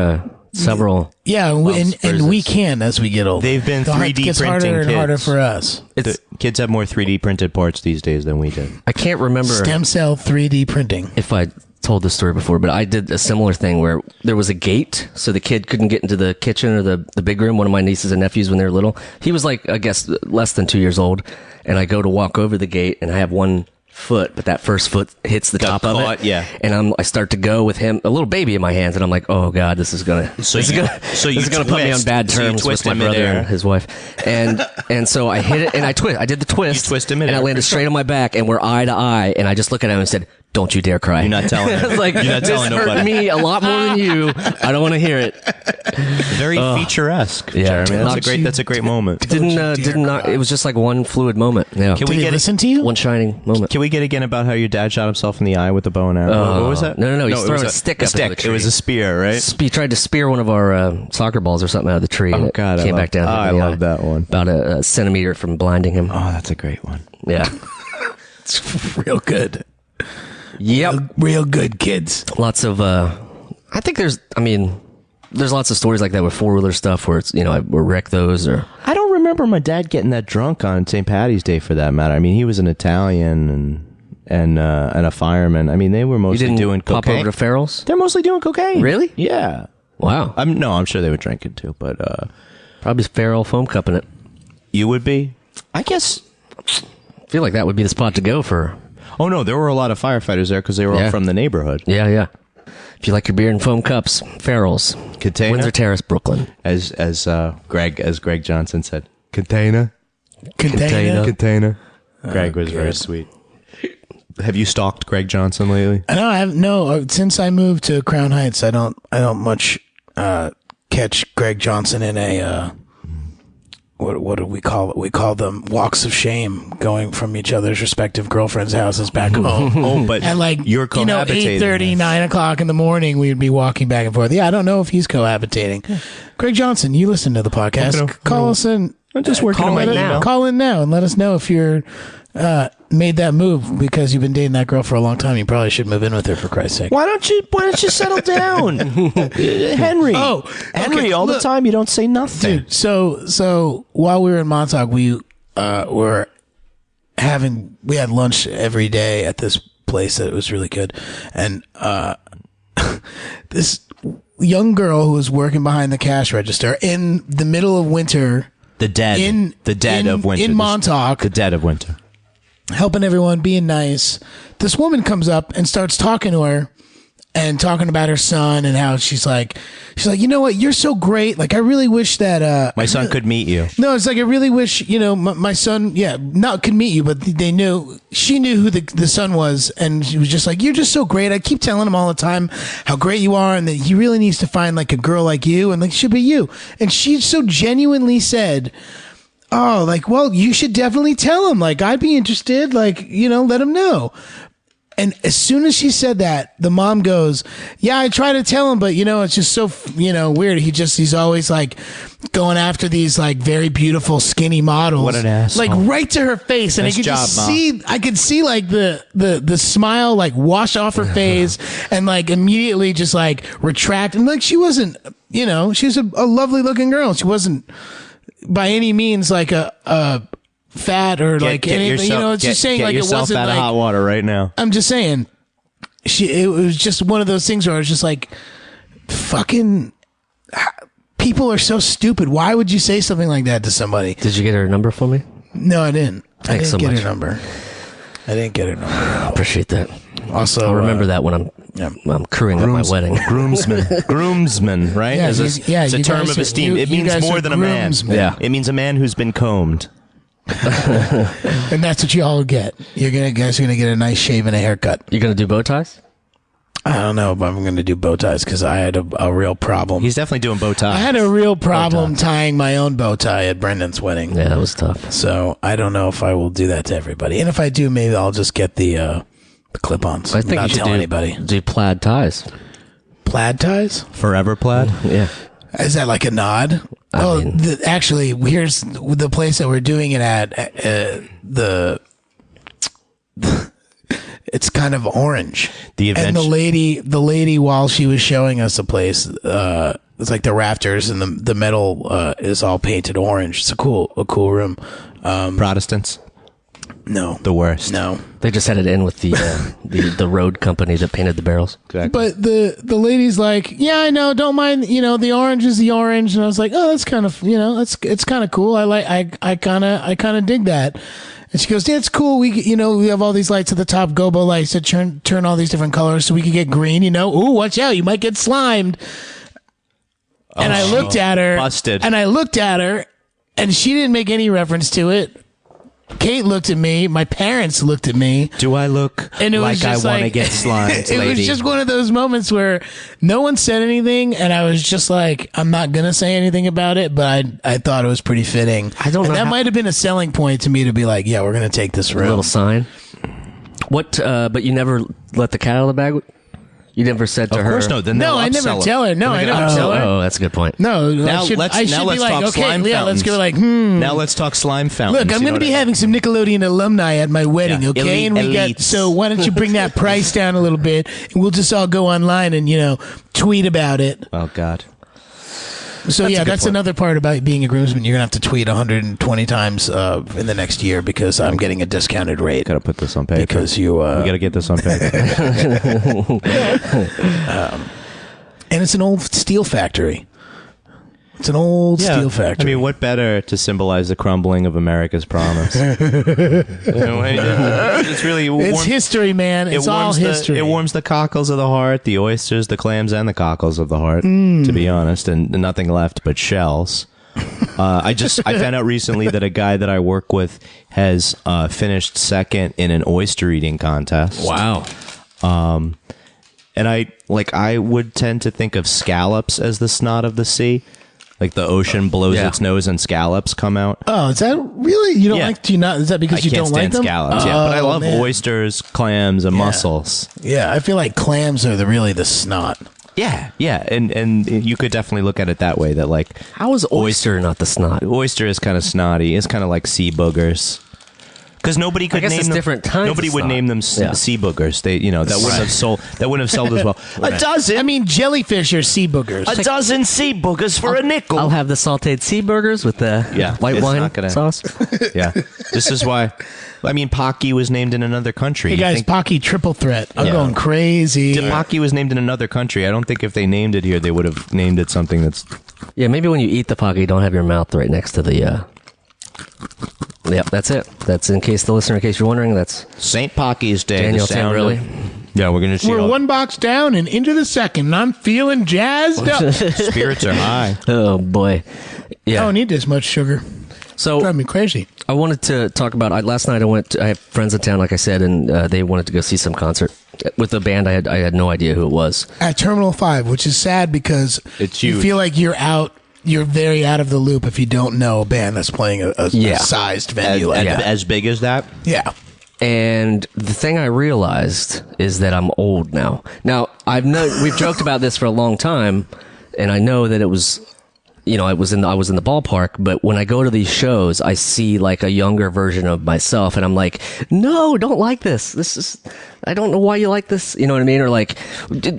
several. Yeah, and we can as we get older. They've been 3D gets printing harder and harder for us. The kids have more 3D printed parts these days than we did. I can't remember stem cell 3D printing. If I told this story before, but I did a similar thing where there was a gate so the kid couldn't get into the kitchen or the big room. One of my nieces and nephews when they were little, he was like, I guess less than 2 years old, and I go to walk over the gate and I have one foot, but that first foot hits the top of it. Yeah. And I start to go with him, a little baby in my hands, and I'm like, oh god, this is gonna put me on bad terms with my brother and his wife. And so I hit it and I did the twist. You twist him in and I landed straight on my back and we're eye to eye, and I just look at him and said, don't you dare cry. You're not telling him. I was like, You're not telling this hurt me a lot more than you. I don't want to hear it. Very feature-esque, yeah, Jeremy. That's a great moment. It was just like one fluid moment. Yeah. Can we listen to you? One shining moment. Can we get again about how your dad shot himself in the eye with a bow and arrow? What was that? No. He's throwing a stick up into the tree. It was a spear, right? He tried to spear one of our soccer balls or something out of the tree. Oh, God. Came back down. I love that one. About a centimeter from blinding him. Oh, that's a great one. Yeah. It's real good. Yep. Real good, kids. Lots of, I think there's lots of stories like that with four-wheeler stuff where it's, I wreck those or. I don't remember my dad getting that drunk on St. Patty's Day for that matter. I mean, he was an Italian and a fireman. I mean, they were mostly doing cocaine. Pop over to Farrell's? They're mostly doing cocaine. Really? Yeah. Wow. I'm sure they were drinking too, but, probably Farrell foam cupping it. You would be? I guess. I feel like that would be the spot to go for. Oh, no, there were a lot of firefighters there because they were all from the neighborhood. Yeah. If you like your beer in foam cups, Farrell's. Container? Windsor Terrace, Brooklyn. As Greg Johnson said, Container. Greg was very sweet. Have you stalked Greg Johnson lately? No, I have no. Since I moved to Crown Heights, I don't much catch Greg Johnson in a what do we call it? We call them walks of shame, going from each other's respective girlfriends' houses back home. Oh, but and like you're cohabitating. 8:30, 9 o'clock in the morning, we'd be walking back and forth. Yeah, I don't know if he's cohabitating. Greg Johnson, you listen to the podcast. Call us in. I'm just working on my email. Call in now and let us know if you're made that move because you've been dating that girl for a long time. You probably should move in with her, for Christ's sake. Why don't you settle down, Henry? Henry, all the time you don't say nothing. Dude, so while we were in Montauk, we had lunch every day at this place that was really good, and this young girl who was working behind the cash register in the middle of winter. The dead of winter. In Montauk. The dead of winter. Helping everyone, being nice. This woman comes up and starts talking to her and talking about her son and how she's like, you know what? You're so great. Like, I really wish that, my son could meet you. No, it's like, I really wish, my son, not could meet you, but she knew who the son was. And she was just like, you're just so great. I keep telling him all the time how great you are and that he really needs to find like a girl like you and like, should be you. And she so genuinely said, oh, like, well, you should definitely tell him. Like, I'd be interested. Like, let him know. And as soon as she said that, the mom goes, yeah, I try to tell him, but it's just so, weird. He's always like going after these like very beautiful skinny models. What an asshole. Like right to her face. And I could see like the smile like wash off her face and like immediately just like retract. And like, she wasn't, she was a lovely looking girl. She wasn't by any means like a fat or like anything, it's just saying like it wasn't out like of hot water right now. I'm just saying it was just one of those things where I was just like, fucking people are so stupid. Why would you say something like that to somebody? Did you get her number for me? No, I didn't. Thanks I didn't so get much. her number. I didn't get her number. I appreciate that. Also, I'll remember that when I'm crewing at my wedding. Groomsman, right? Yeah, it's a term of esteem. It means more than a man. Yeah. It means a man who's been combed. And that's what you all get. You guys are gonna get a nice shave and a haircut. You're gonna do bow ties? I don't know if I'm gonna do bow ties because I had a real problem. He's definitely doing bow ties. I had a real problem tying my own bow tie at Brendan's wedding. Yeah, that was tough. So I don't know if I will do that to everybody. And if I do, maybe I'll just get the clip-ons. I think not you should tell anybody. Do plaid ties. Plaid ties? Forever plaid? Yeah. Is that like a nod? Actually, here's the place that we're doing it at. It's kind of orange. And the lady, while she was showing us the place, it's like the rafters and the metal is all painted orange. It's a cool room. Protestants? No, the worst. No, they just had it in with the road company that painted the barrels. Exactly. But the lady's like, yeah, I know, don't mind. The orange is the orange, and I was like, oh, that's kind of it's kind of cool. I kind of dig that. And she goes, yeah, it's cool. We have all these lights at the top, gobo lights that turn all these different colors, so we could get green. Ooh, watch out, you might get slimed. And I looked at her, busted. And I looked at her, and she didn't make any reference to it. Kate looked at me. My parents looked at me. Do I look and it like was I just want to get slimed, It lady? was just one of those moments where no one said anything, and I was just like, I'm not going to say anything about it, but I thought it was pretty fitting. I don't know. That might have been a selling point to me to be like, yeah, we're going to take this room. A little sign. What? But you never let the cat out of the bag? You never said to her. Of course, no. Then no, I never tell her. No, I never tell her. Oh, that's a good point. No, now I should let's be talk like, okay, slime yeah, fountains. let's go like, Now let's talk slime fountains. Look, I'm going to be having some Nickelodeon alumni at my wedding, okay? So why don't you bring that price down a little bit, and we'll just all go online and tweet about it. Oh God. So that's another part about being a groomsman. You're gonna have to tweet 120 times in the next year because I'm getting a discounted rate. Gotta put this on paper because we gotta get this on paper. And it's an old steel factory. It's an old steel factory. I mean, what better to symbolize the crumbling of America's promise? It's really it's history, man. It's all history. It warms the cockles of the heart, the oysters, the clams, and the cockles of the heart. To be honest, and nothing left but shells. I found out recently that a guy that I work with has finished second in an oyster eating contest. Wow. And I would tend to think of scallops as the snot of the sea. Like the ocean blows its nose and scallops come out. Oh, is that really? You don't like? Do you not? Is that because you don't like them? Scallops, but I love oysters, clams, and mussels. Yeah, I feel like clams are really the snot. Yeah, and you could definitely look at it that way. That like, how is oyster not the snot? Oyster is kind of snotty. It's kind of like sea boogers. Because nobody could name them. Different kinds nobody would name them sea boogers. They, that wouldn't have sold. That wouldn't have sold as well. A dozen. I mean, jellyfish are sea boogers. A dozen sea boogers for a nickel. I'll have the salted sea burgers with the white wine sauce. Yeah, this is why. I mean, Pocky was named in another country. Hey guys, Pocky triple threat. I'm going crazy. Pocky was named in another country. I don't think if they named it here, they would have named it something that's. Yeah, maybe when you eat the Pocky, don't have your mouth right next to the. Yep, that's it. That's in case you're wondering, that's St. Pocky's Day. Daniel really. Yeah, we're going to see. We're one box down and into the second, and I'm feeling jazzed up. Spirits are high. Oh, boy. Yeah. I don't need this much sugar. So drive me crazy. I wanted to talk about, last night I have friends in town, like I said, and they wanted to go see some concert with a band. I had no idea who it was. At Terminal 5, which is sad because it's you feel like you're very out of the loop if you don't know a band that's playing a sized venue as big as that. Yeah. And the thing I realized is that I'm old now. Now, we've joked about this for a long time, and I know that it was, I was in the ballpark, but when I go to these shows, I see like a younger version of myself, and I'm like, no, don't like this. I don't know why you like this. You know what I mean? Or like, get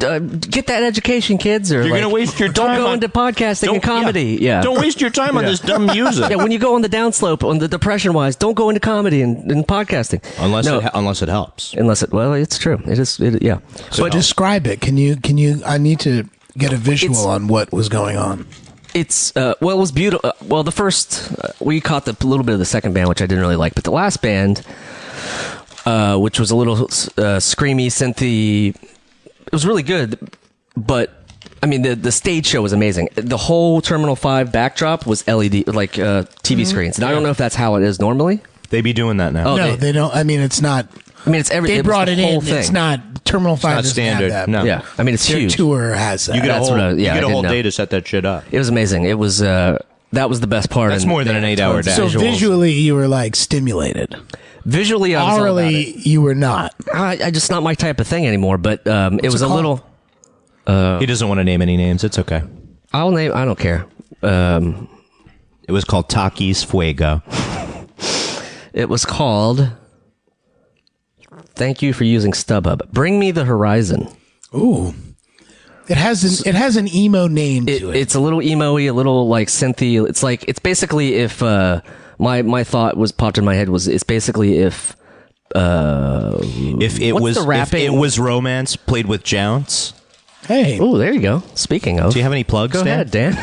that education, kids. Or you're going to waste your time. Don't go into podcasting and comedy. Yeah. Don't waste your time on this dumb music. Yeah, when you go on the downslope, on the depression-wise, don't go into comedy and podcasting. Unless it helps. Well, it's true. It is. Yeah. But describe it. Can you? I need to get a visual on what was going on. It's it was beautiful. Well, the first we caught a little bit of the second band, which I didn't really like, but the last band, which was a little screamy, synthy, it was really good. But I mean, the stage show was amazing. The whole Terminal 5 backdrop was LED, like TV screens. And I don't know if that's how it is normally. They be doing that now. Oh, no, they don't. I mean, it's not. I mean, it's everything. They brought it in. Thing. It's not Terminal 5. It's not standard. Have that. No. Yeah. I mean, it's Their huge. tour has that. You get a whole know. day to set that shit up. It was amazing. It was that was the best part. That's more than an 8-hour day. So visually, you were like stimulated. Visually, I was orally, you were not. I just not my type of thing anymore. But it was a little. He doesn't want to name any names. It's okay. I'll name. I don't care. It was called Takis Fuego. It was called. Thank you for using StubHub. Bring me the horizon. Ooh. It has an emo name to it. It's a little emo-y, a little like synthy. It's basically if my thought was popped in my head was it's basically if it was romance played with Jounce. Hey. Oh, there you go. Speaking of, do you have any plugs? Go ahead, Dan.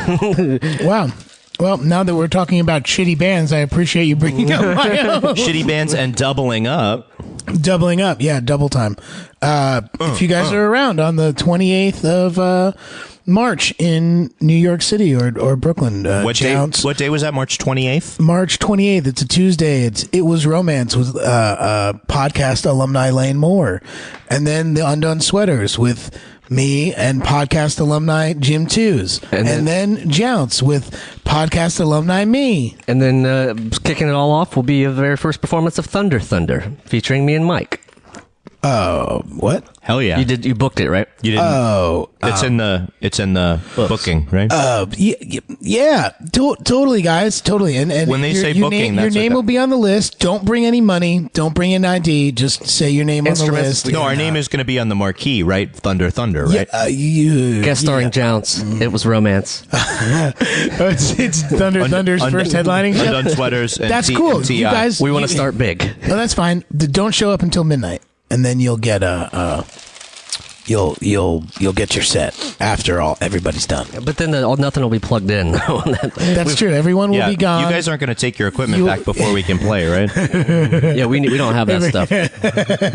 Wow. Well, now that we're talking about shitty bands, I appreciate you bringing up my own. Shitty bands and doubling up. Doubling up, yeah, double time. If you guys are around on the 28th of March in New York City or Brooklyn, what day was that? March 28th? March 28th. It's a Tuesday. It Was Romance with podcast alumni Lane Moore. And then the Undone Sweaters with me and podcast alumni Jim Tews. And then Jounce with podcast alumni me. And then kicking it all off will be the very first performance of Thunder featuring me and Mike. What? Hell yeah! You booked it, right? You didn't. It's in the booking, right? Yeah, totally, guys, totally. And when they say booking, your name will be on the list. Don't bring any money. Don't bring an ID. Just say your name on the list. No, our name is going to be on the marquee, right? Thunder, right? Guest starring Jounce. It Was Romance. It's Thunder's first headlining show. Undone Sweaters. And That's cool. You guys, we want to start big. No, that's fine. Don't show up until midnight. And then you'll get you'll get your set after everybody's done. But then nothing will be plugged in. That's true. Everyone will be gone. You guys aren't going to take your equipment back before we can play, right? Yeah, we don't have that stuff.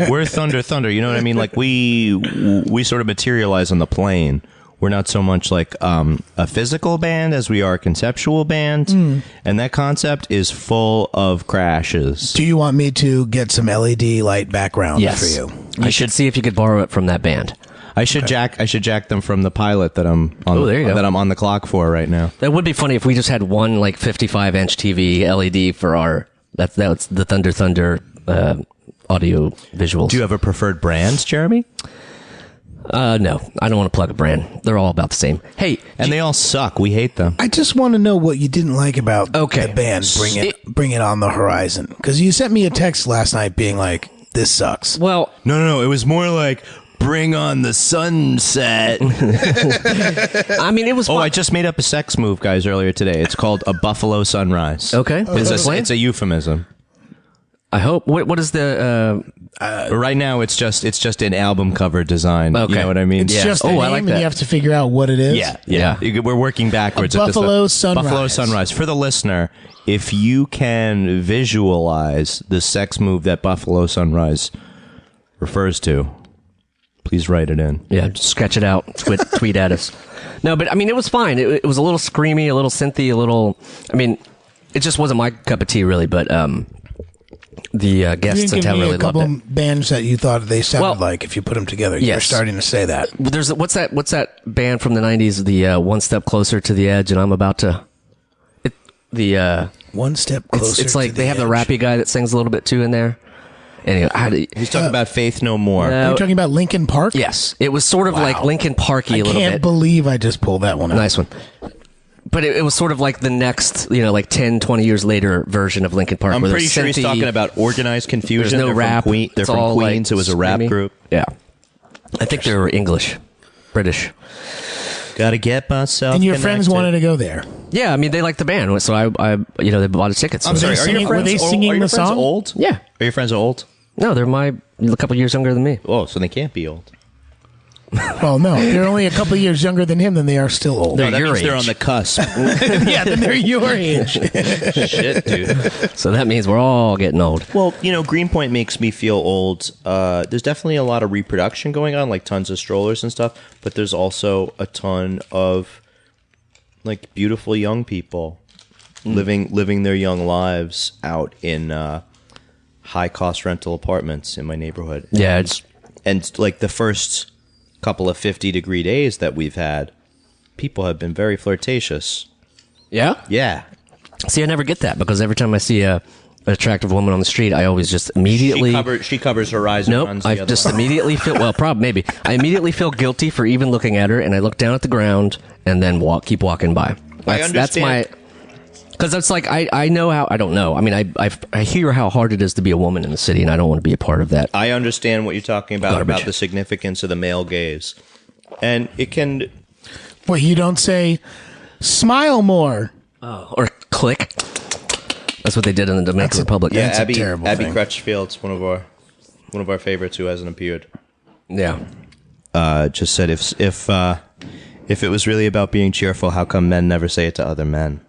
We're Thunder. You know what I mean? Like we sort of materialize on the plane. We're not so much like a physical band as we are a conceptual band. And that concept is full of crashes. Do you want me to get some LED light background for you? I should see if you could borrow it from that band. I should jack them from the pilot that I'm on that I'm on the clock for right now. That would be funny if we just had one like 55-inch TV LED for our that's the Thunder audio visuals. Do you have a preferred brand, Jeremy? No, I don't want to plug a brand. They're all about the same. Hey, and they all suck. We hate them. I just want to know what you didn't like about the band. Bring it on the horizon. Because you sent me a text last night being like, "This sucks." Well, no. It was more like, "Bring on the sunset." I mean, it was. I just made up a sex move, guys, earlier today. It's called a buffalo sunrise. Okay, it's a euphemism. I hope. What is the? Right now, it's just an album cover design. Okay. You know what I mean? It's just a name, I like that. and you have to figure out what it is. Yeah. We're working backwards. Buffalo sunrise. Buffalo sunrise. For the listener, if you can visualize the sex move that Buffalo sunrise refers to, please write it in. Yeah, just sketch it out. Tweet at us. No, but I mean, it was fine. It was a little screamy, a little synthy, a little. I mean, it just wasn't my cup of tea, really. But the guests in town really loved it. A couple bands that you thought they sounded like if you put them together. Yes. You're starting to say that. There's what's that band from the 90s? The One Step Closer to the Edge, and I'm about to. One Step Closer. It's like to they have edge. the rappy guy that sings a little bit too in there. Anyway, he's talking about Faith No More. Are you talking about Linkin Park? Yes, it was sort of like Linkin Parky a little bit. I can't believe I just pulled that one out. Nice one. But it was sort of like the next, like 10, 20 years later version of Linkin Park. I'm pretty sure he's talking about Organized Confusion. There's no rap. They're from Queens. It was a rap group. Yeah. I think they were English. British. Gotta get myself And your connected. friends wanted to go there. Yeah, I mean, they liked the band, so I they bought us tickets. I'm sorry, were they singing the song? Old? Yeah. Are your friends old? No, they're a couple years younger than me. Oh, so they can't be old. Well, no, they're only a couple of years younger than him. Then they are still old. No, that means they're on the cusp. Yeah, then they're your age. Shit, dude. So that means we're all getting old. Well, Greenpoint makes me feel old. There's definitely a lot of reproduction going on, like tons of strollers and stuff. But there's also a ton of like beautiful young people living their young lives out in high cost rental apartments in my neighborhood. Yeah, and like the first couple of 50-degree days that we've had, people have been very flirtatious. Yeah? Yeah. See, I never get that because every time I see an attractive woman on the street, I always just immediately... She covers her eyes and runs the other I just way. immediately feel... Well, maybe. I immediately feel guilty for even looking at her, and I look down at the ground and then keep walking by. That's my... Because that's like, I know how... I don't know. I mean, I hear how hard it is to be a woman in the city, and I don't want to be a part of that. I understand what you're talking about Garbage. the significance of the male gaze. And it can... Well, you don't say, smile more. Or click. That's what they did in the Dominican Republic. Yeah, That's a Abby terrible thing. Crutchfield's one of our favorites who hasn't appeared. Yeah. Just said if it was really about being cheerful, how come men never say it to other men?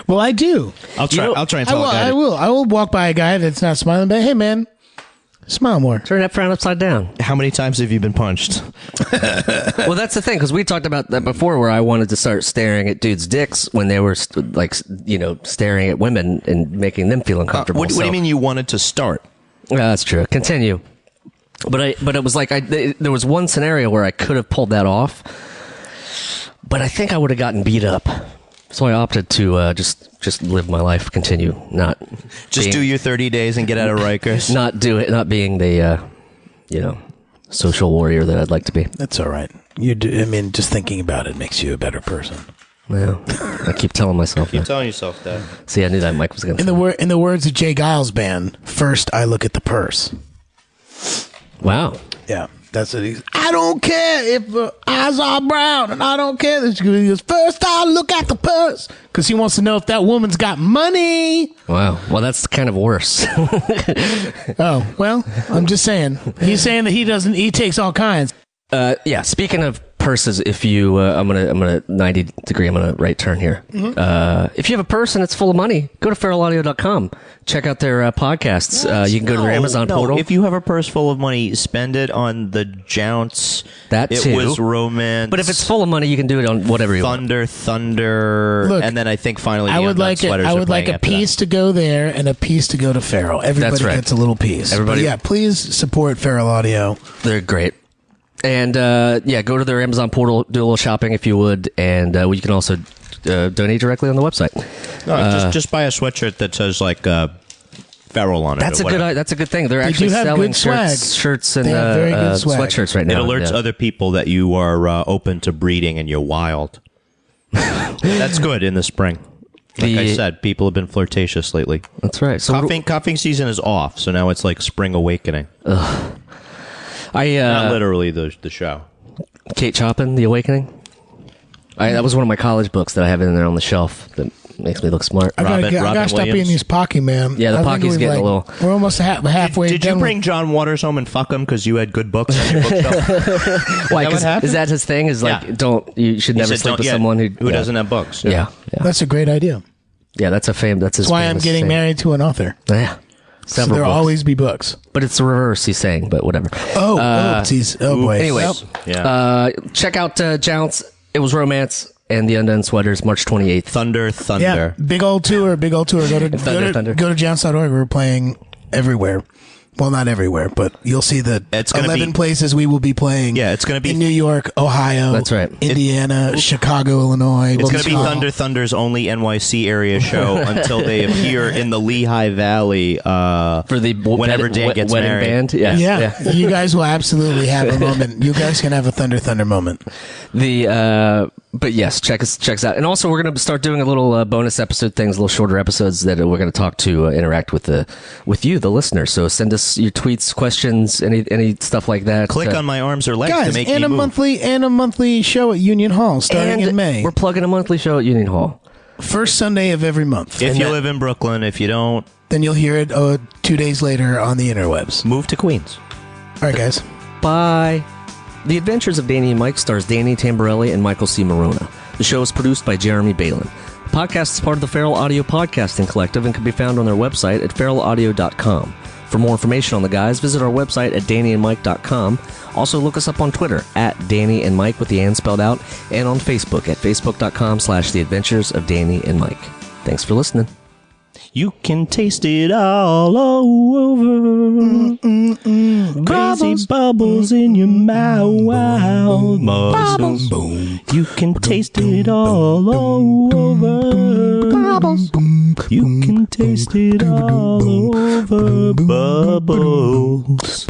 Well, I do. I'll try and tell a guy. I will walk by a guy that's not smiling, but hey, man, smile more. Turn that frown upside down. How many times have you been punched? Well, that's the thing, because we talked about that before, where I wanted to start staring at dudes' dicks when they were staring at women and making them feel uncomfortable. What do you mean you wanted to start? That's true. Continue. But it was like there was one scenario where I could have pulled that off, but I think I would have gotten beat up. So I opted to just live my life, continue, not Just do your 30 days and get out of Rikers. not being the social warrior that I'd like to be. That's all right. You do. I mean, just thinking about it makes you a better person. Yeah, I keep telling myself Keep that. telling yourself that. See, I knew that Mike was going to say. In the words of Jay Giles' band, first I look at the purse. Wow. Yeah, that's what he's. I don't care if the eyes are brown, and I don't care. He goes, first I look at the purse, because he wants to know if that woman's got money. Wow. Well, that's kind of worse. Oh, well, I'm just saying. He's saying that he doesn't. He takes all kinds. Yeah. Speaking of purses, if you, I'm gonna 90 degree. I'm gonna right turn here. If you have a purse and it's full of money, go to feralaudio.com. Check out their podcasts. You can go to their Amazon portal. If you have a purse full of money, spend it on the Jounce. That it too. was romance. But if it's full of money, you can do it on whatever you want. Thunder, Look, and then I think finally I would like sweaters I are would like playing a after that. piece to go there and a piece to go to Feral. Everybody That's right. gets a little piece. Everybody- But yeah, please support Feral Audio. They're great. And go to their Amazon portal, do a little shopping if you would, and you can also donate directly on the website. No, just buy a sweatshirt that says like Feral on it. That's or a good. whatever. That's a good thing. They're They actually do have selling good swag. shirts and They have very good swag. sweatshirts right It now. alerts Yeah. other people that you are open to breeding and you're wild. That's good in the spring. Like I said, people have been flirtatious lately. That's right. So Coughing season is off, so now it's like spring awakening. Not literally the show. Kate Chopin, The Awakening. That was one of my college books that I have in there on the shelf that makes me look smart. I gotta stop being Williams. these Pocky, man. Yeah, the I think Pocky's we've, getting a little- We're almost halfway. Did you done bring John Waters home and fuck him because you had good books on your bookshelf? Why? what 'Cause happened? is that his thing? Is like Yeah. you should never sleep with someone who doesn't have books. Yeah. That's a great idea. Yeah, that's a fame. That's his. That's why I'm famous getting saying. married to an author. Yeah. So Several there'll books. always be books. But it's the reverse. He's saying, but whatever. Oh, geez. Oh boy. Anyways, Yeah. check out Jounce. It was romance and the Undone Sweaters, March 28th. Thunder. Yeah, big old tour. Go to Thunder. go to jounce.org. We're playing everywhere. Well, not everywhere, but you'll see the It's gonna 11 be- places we will be playing. Yeah, it's gonna be- in New York, Ohio. That's right. Indiana, Chicago, Illinois. It's going to be Chicago. Thunder's only NYC area show until they appear in the Lehigh Valley For the whenever Dan gets wedding married. band. Yeah, you guys will absolutely have a moment. You guys can have a Thunder moment. But yes, check us out. And also, we're going to start doing a little bonus episode things, little shorter episodes that we're going to talk to interact with you, the listener. So send us your tweets, questions, any stuff like that. Click on my arms or legs to Guys, make and me a move. monthly show at Union Hall starting And in May. We're plugging a monthly show at Union Hall. First Sunday of every month. If you live in Brooklyn, if you don't, Then you'll hear it 2 days later on the interwebs. move to Queens. All right, guys. Bye. The Adventures of Danny and Mike stars Danny Tamborelli and Michael C. Morona. The show is produced by Jeremy Balin. The podcast is part of the Feral Audio Podcasting Collective and can be found on their website at feralaudio.com. For more information on the guys, visit our website at dannyandmike.com. Also, look us up on Twitter at Danny and Mike with the and spelled out, and on Facebook at facebook.com/The Adventures of Danny and Mike. Thanks for listening. You can taste it all over. Crazy bubbles in your mouth. Bubbles. You can taste it all over. You can taste it all over. Bubbles.